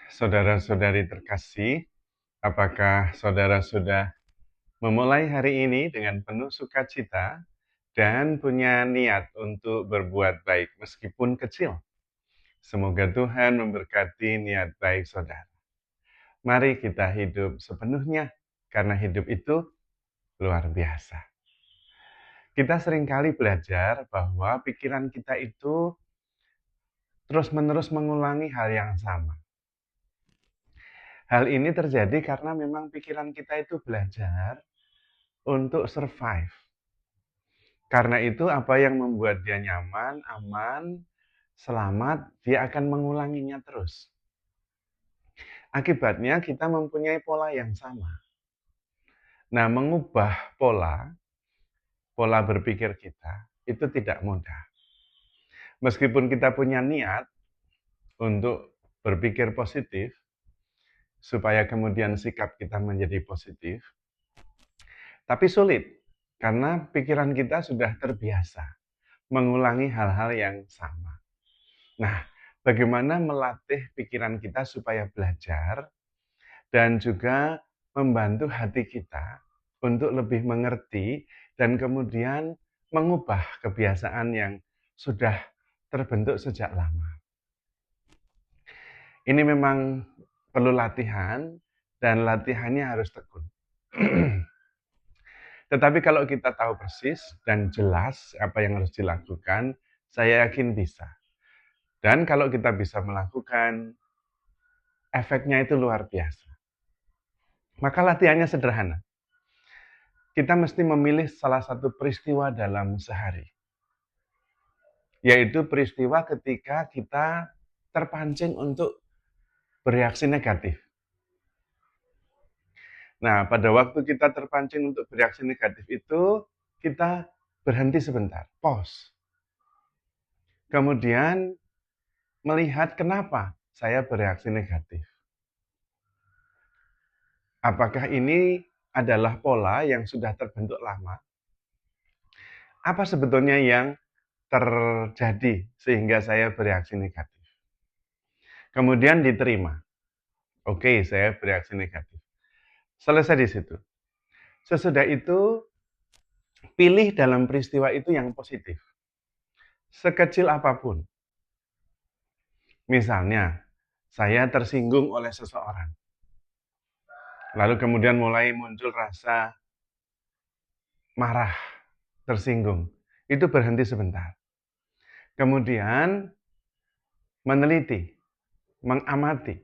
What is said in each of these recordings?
Saudara-saudari terkasih, apakah saudara sudah memulai hari ini dengan penuh sukacita dan punya niat untuk berbuat baik meskipun kecil? Semoga Tuhan memberkati niat baik saudara. Mari kita hidup sepenuhnya, karena hidup itu luar biasa. Kita seringkali belajar bahwa pikiran kita itu terus-menerus mengulangi hal yang sama. Hal ini terjadi karena memang pikiran kita itu belajar untuk survive. Karena itu apa yang membuat dia nyaman, aman, selamat, dia akan mengulanginya terus. Akibatnya kita mempunyai pola yang sama. Nah, mengubah pola berpikir kita, itu tidak mudah. Meskipun kita punya niat untuk berpikir positif, supaya kemudian sikap kita menjadi positif, tapi sulit, karena pikiran kita sudah terbiasa mengulangi hal-hal yang sama. Nah, bagaimana melatih pikiran kita supaya belajar dan juga membantu hati kita untuk lebih mengerti dan kemudian mengubah kebiasaan yang sudah terbentuk sejak lama. Ini memang perlu latihan dan latihannya harus tekun. Tetapi kalau kita tahu persis dan jelas apa yang harus dilakukan, saya yakin bisa. Dan kalau kita bisa melakukan, efeknya itu luar biasa. Maka latihannya sederhana. Kita mesti memilih salah satu peristiwa dalam sehari. Yaitu peristiwa ketika kita terpancing untuk bereaksi negatif. Nah, pada waktu kita terpancing untuk bereaksi negatif itu, kita berhenti sebentar, pause. Kemudian melihat kenapa saya bereaksi negatif. Apakah ini adalah pola yang sudah terbentuk lama? Apa sebetulnya yang terjadi sehingga saya bereaksi negatif? Kemudian diterima. Oke, saya bereaksi negatif. Selesai di situ. Sesudah itu, pilih dalam peristiwa itu yang positif. Sekecil apapun. Misalnya, saya tersinggung oleh seseorang. Lalu kemudian mulai muncul rasa marah, tersinggung. Itu berhenti sebentar. Kemudian meneliti, mengamati,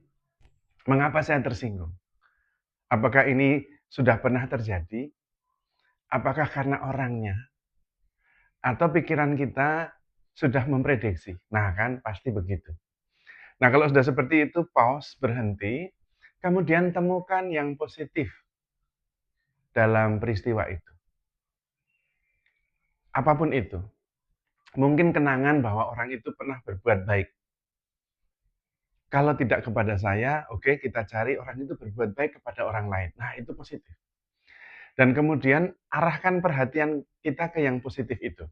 mengapa saya tersinggung. Apakah ini sudah pernah terjadi? Apakah karena orangnya? Atau pikiran kita sudah memprediksi? Nah kan, pasti begitu. Nah kalau sudah seperti itu, pause, berhenti, kemudian temukan yang positif dalam peristiwa itu. Apapun itu. Mungkin kenangan bahwa orang itu pernah berbuat baik. Kalau tidak kepada saya, oke, kita cari orang itu berbuat baik kepada orang lain. Nah, itu positif. Dan kemudian arahkan perhatian kita ke yang positif itu.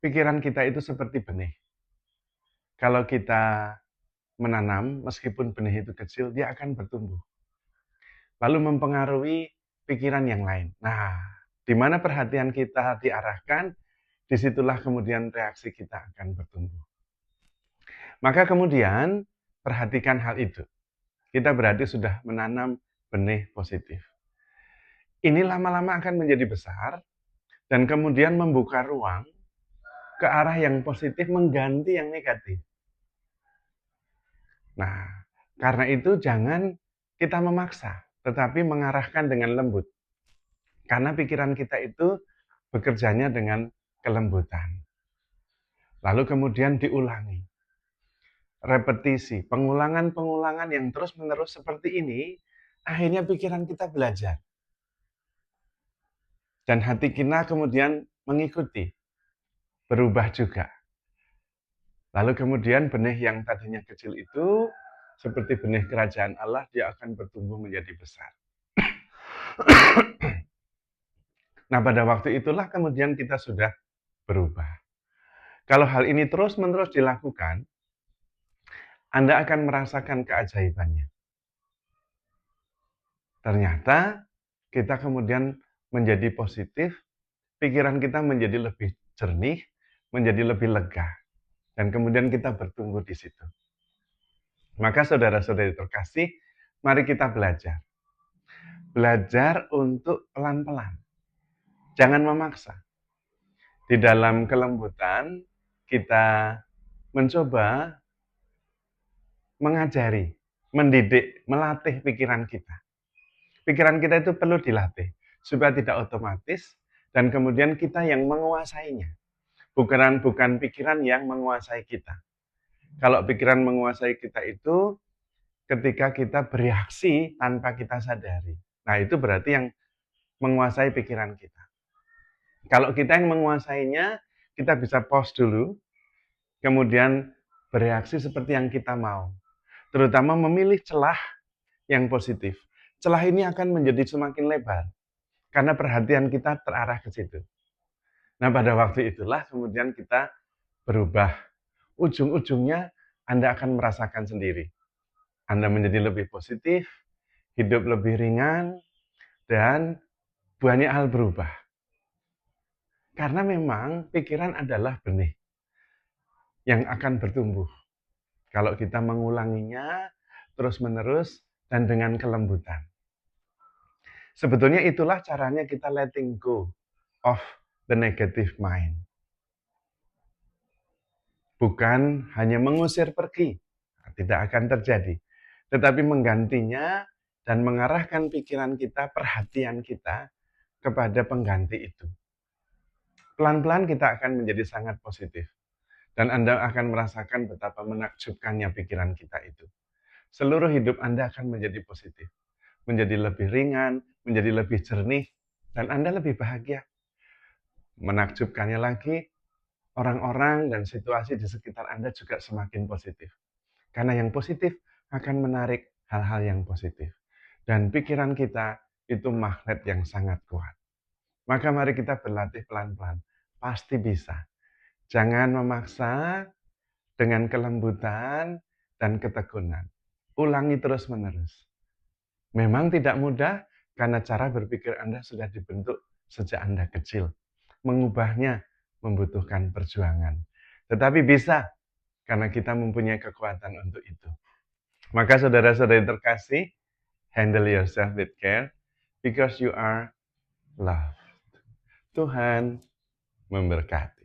Pikiran kita itu seperti benih. Kalau kita menanam, meskipun benih itu kecil, dia akan bertumbuh. Lalu mempengaruhi pikiran yang lain. Nah, di mana perhatian kita diarahkan, disitulah kemudian reaksi kita akan bertumbuh. Maka kemudian, perhatikan hal itu. Kita berarti sudah menanam benih positif. Ini lama-lama akan menjadi besar, dan kemudian membuka ruang ke arah yang positif mengganti yang negatif. Nah, karena itu jangan kita memaksa, tetapi mengarahkan dengan lembut. Karena pikiran kita itu bekerjanya dengan kelembutan. Lalu kemudian diulangi. Repetisi, pengulangan-pengulangan yang terus-menerus seperti ini, akhirnya pikiran kita belajar. Dan hati kita kemudian mengikuti, berubah juga. Lalu kemudian benih yang tadinya kecil itu, seperti benih kerajaan Allah, dia akan bertumbuh menjadi besar. Nah, pada waktu itulah kemudian kita sudah berubah. Kalau hal ini terus-menerus dilakukan, Anda akan merasakan keajaibannya. Ternyata kita kemudian menjadi positif, pikiran kita menjadi lebih jernih, menjadi lebih lega, dan kemudian kita bertumbuh di situ. Maka saudara-saudari terkasih, mari kita belajar. Belajar untuk pelan-pelan. Jangan memaksa. Di dalam kelembutan, kita mencoba mengajari, mendidik, melatih pikiran kita. Pikiran kita itu perlu dilatih, supaya tidak otomatis, dan kemudian kita yang menguasainya. Bukan pikiran yang menguasai kita. Kalau pikiran menguasai kita itu ketika kita bereaksi tanpa kita sadari. Nah, itu berarti yang menguasai pikiran kita. Kalau kita yang menguasainya, kita bisa pause dulu, kemudian bereaksi seperti yang kita mau. Terutama memilih celah yang positif. Celah ini akan menjadi semakin lebar, karena perhatian kita terarah ke situ. Nah, pada waktu itulah kemudian kita berubah. Ujung-ujungnya Anda akan merasakan sendiri. Anda menjadi lebih positif, hidup lebih ringan, dan banyak hal berubah. Karena memang pikiran adalah benih yang akan bertumbuh. Kalau kita mengulanginya terus-menerus dan dengan kelembutan. Sebetulnya itulah caranya kita letting go of the negative mind. Bukan hanya mengusir pergi, tidak akan terjadi. Tetapi menggantinya dan mengarahkan pikiran kita, perhatian kita kepada pengganti itu. Pelan-pelan kita akan menjadi sangat positif. Dan Anda akan merasakan betapa menakjubkannya pikiran kita itu. Seluruh hidup Anda akan menjadi positif. Menjadi lebih ringan, menjadi lebih jernih, dan Anda lebih bahagia. Menakjubkannya lagi, orang-orang dan situasi di sekitar Anda juga semakin positif. Karena yang positif akan menarik hal-hal yang positif. Dan pikiran kita itu magnet yang sangat kuat. Maka mari kita berlatih pelan-pelan. Pasti bisa. Jangan memaksa, dengan kelembutan dan ketekunan. Ulangi terus-menerus. Memang tidak mudah karena cara berpikir Anda sudah dibentuk sejak Anda kecil. Mengubahnya membutuhkan perjuangan. Tetapi bisa karena kita mempunyai kekuatan untuk itu. Maka saudara-saudari terkasih, handle yourself with care because you are loved. Tuhan memberkati.